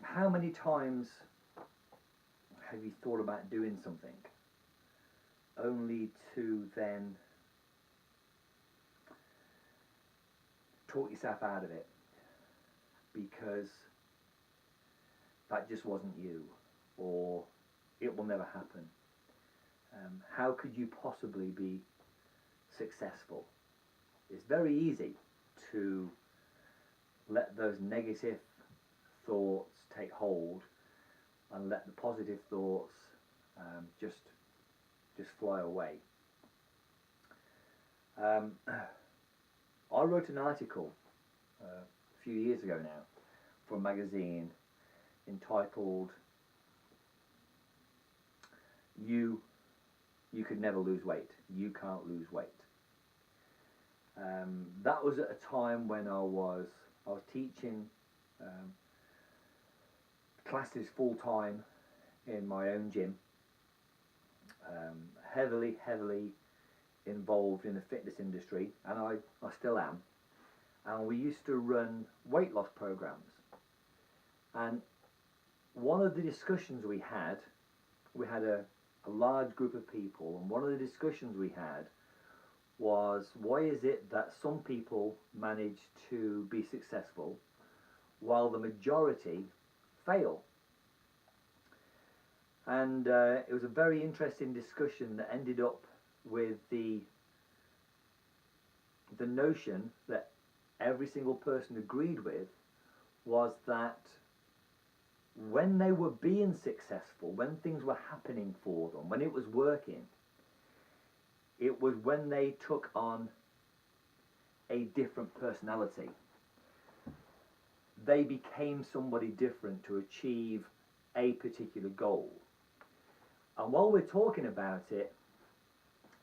how many times have you thought about doing something only to then talk yourself out of it because that just wasn't you, or it will never happen? How could you possibly be successful? It's very easy to let those negative thoughts take hold and let the positive thoughts just fly away. I wrote an article a few years ago now for a magazine entitled You Could Never Lose Weight. You Can't Lose Weight. That was at a time when I was teaching classes full time in my own gym, heavily involved in the fitness industry, and I still am. And we used to run weight loss programs. And one of the discussions we had a large group of people, and one of the discussions we had was, why is it that some people manage to be successful while the majority fail? And it was a very interesting discussion that ended up with the notion that every single person agreed with, was that when they were being successful, when things were happening for them, when it was working, it was when they took on a different personality. They became somebody different to achieve a particular goal. And while we're talking about it,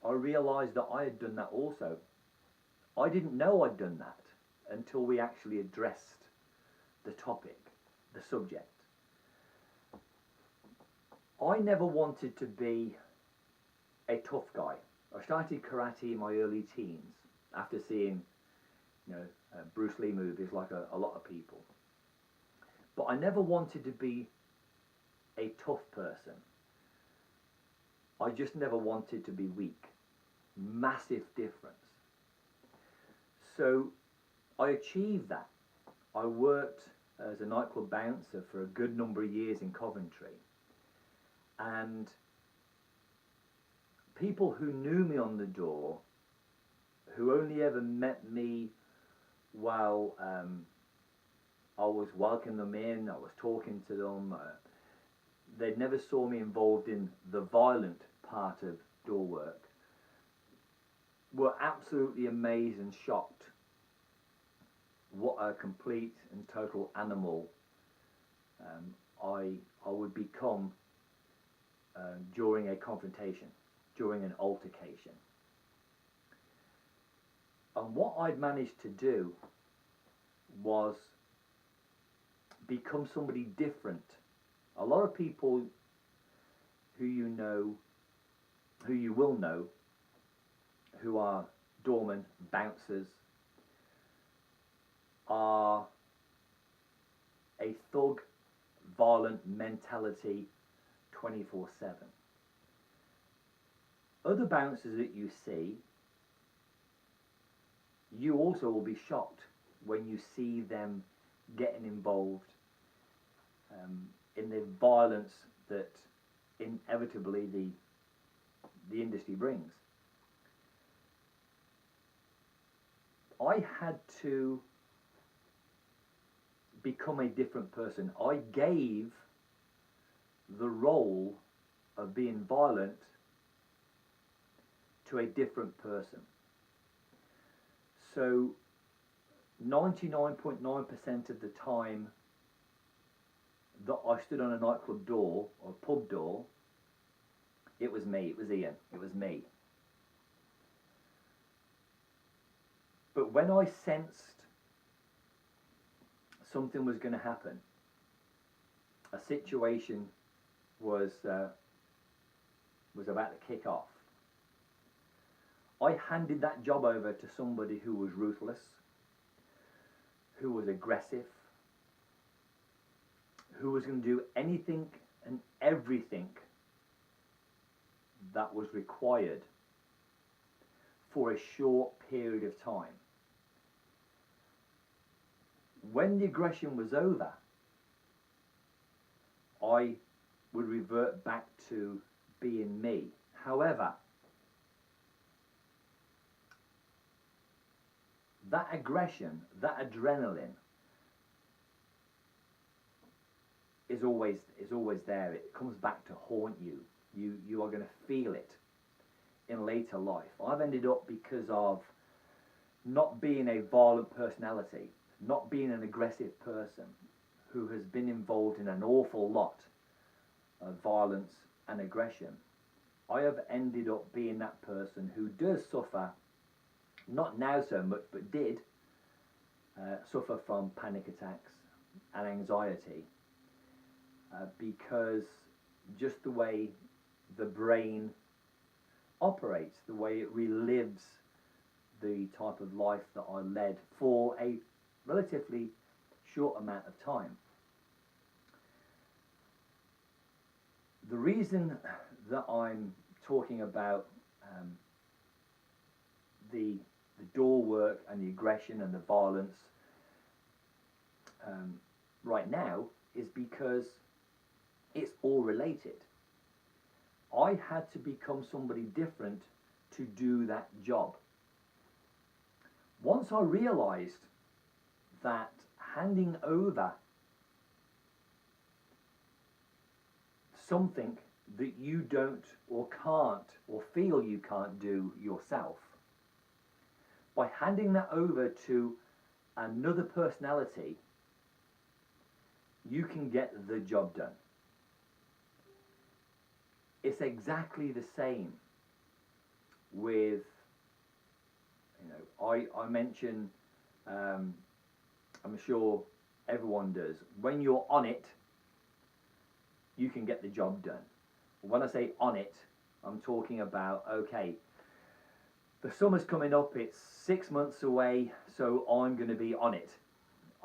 I realised that I had done that also. I didn't know I'd done that until we actually addressed the topic, the subject. I never wanted to be a tough guy. I started karate in my early teens after seeing, Bruce Lee movies like a lot of people. But I never wanted to be a tough person. I just never wanted to be weak. Massive difference. So I achieved that. I worked as a nightclub bouncer for a good number of years in Coventry. And people who knew me on the door, who only ever met me while I was welcoming them in, I was talking to them, they never saw me involved in the violent part of door work, were absolutely amazed and shocked what a complete and total animal I would become during a confrontation, during an altercation. And what I'd managed to do was become somebody different. A lot of people who you will know, who are doormen, bouncers, are a thug, violent mentality 24/7. Other bouncers that you see, you also will be shocked when you see them getting involved in the violence that inevitably the industry brings. I had to become a different person. I gave the role of being violent to a different person. So 99.9% of the time that I stood on a nightclub door or pub door, it was me, it was Ian, it was me. But when I sensed something was going to happen, a situation was about to kick off, I handed that job over to somebody who was ruthless, who was aggressive, who was going to do anything and everything that was required for a short period of time. When the aggression was over, I would revert back to being me. However, that aggression, that adrenaline is always there. It comes back to haunt you. You are going to feel it in later life. I've ended up, because of not being a violent personality, not being an aggressive person who has been involved in an awful lot of violence and aggression, I have ended up being that person who does suffer, not now so much, but did suffer from panic attacks and anxiety, because just the way the brain operates, the way it relives the type of life that I led for a relatively short amount of time. The reason that I'm talking about the door work and the aggression and the violence right now is because it's all related. I had to become somebody different to do that job. Once I realized that handing over something that you don't or can't or feel you can't do yourself, by handing that over to another personality, you can get the job done. It's exactly the same with, I mention, I'm sure everyone does, when you're on it, you can get the job done. When I say on it, I'm talking about, okay, the summer's coming up, it's 6 months away, so I'm going to be on it.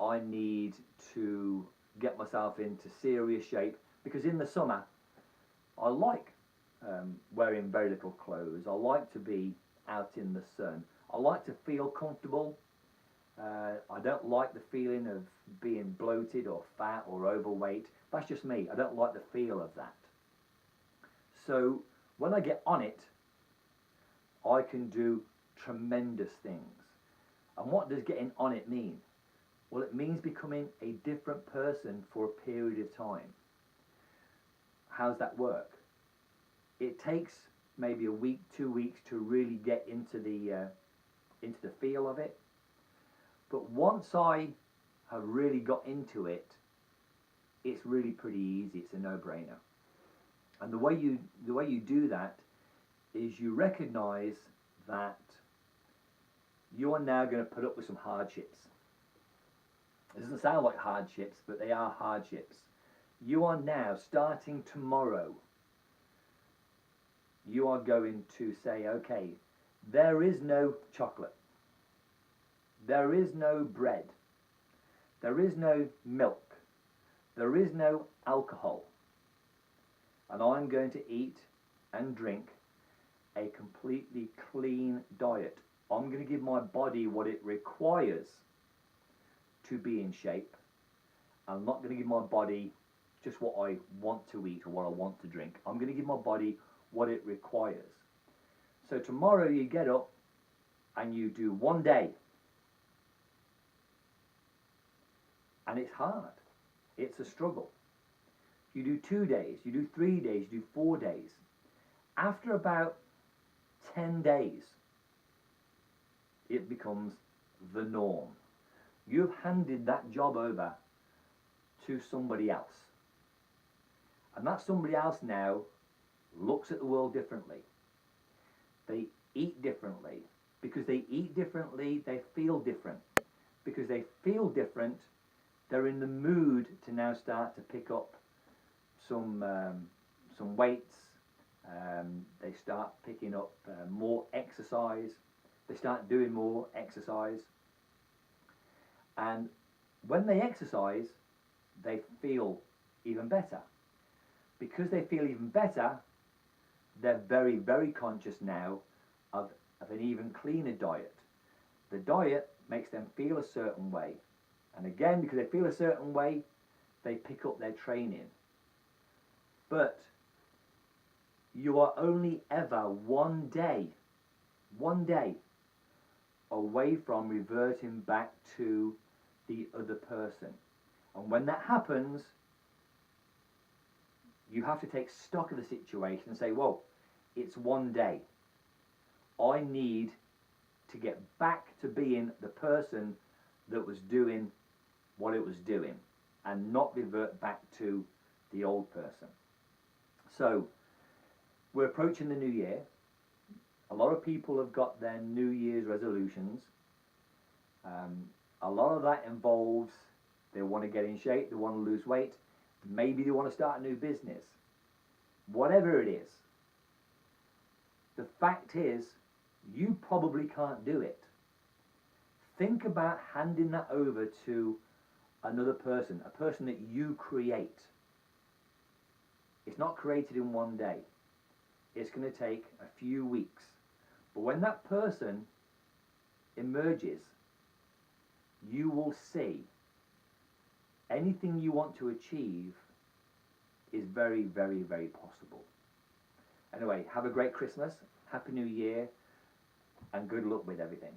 I need to get myself into serious shape, because in the summer, I like wearing very little clothes. I like to be out in the sun. I like to feel comfortable. I don't like the feeling of being bloated or fat or overweight. That's just me. I don't like the feel of that. So when I get on it, I can do tremendous things. And what does getting on it mean? Well, it means becoming a different person for a period of time. How's that work? It takes maybe a week, 2 weeks to really get into the feel of it. But once I have really got into it, it's really pretty easy. It's a no-brainer. And the way you do that is you recognize that you are now going to put up with some hardships. It doesn't sound like hardships, but they are hardships. You are now, starting tomorrow, you are going to say, okay, there is no chocolate. There is no bread. There is no milk. There is no alcohol. And I'm going to eat and drink a completely clean diet. I'm going to give my body what it requires to be in shape. I'm not going to give my body just what I want to eat or what I want to drink. I'm going to give my body what it requires. So tomorrow you get up and you do 1 day. And it's hard. It's a struggle. You do 2 days, you do 3 days, you do 4 days. After about 10 days, it becomes the norm. You've handed that job over to somebody else. And that somebody else now looks at the world differently. They eat differently. Because they eat differently, they feel different. Because they feel different, they're in the mood to now start to pick up some weights. They start picking up more exercise. They start doing more exercise. And when they exercise, they feel even better. Because they feel even better, they're very, very conscious now of an even cleaner diet. The diet makes them feel a certain way. And again, because they feel a certain way, they pick up their training. But you are only ever one day away from reverting back to the other person. And when that happens, you have to take stock of the situation and say, whoa, it's one day. I need to get back to being the person that was doing what it was doing and not revert back to the old person. So we're approaching the new year. A lot of people have got their New Year's resolutions. A lot of that involves they want to get in shape, they want to lose weight, maybe they want to start a new business. Whatever it is, the fact is, you probably can't do it. Think about handing that over to another person, a person that you create. It's not created in one day. It's going to take a few weeks. But when that person emerges, you will see anything you want to achieve is very, very, very possible. Anyway, have a great Christmas, Happy New Year, and good luck with everything.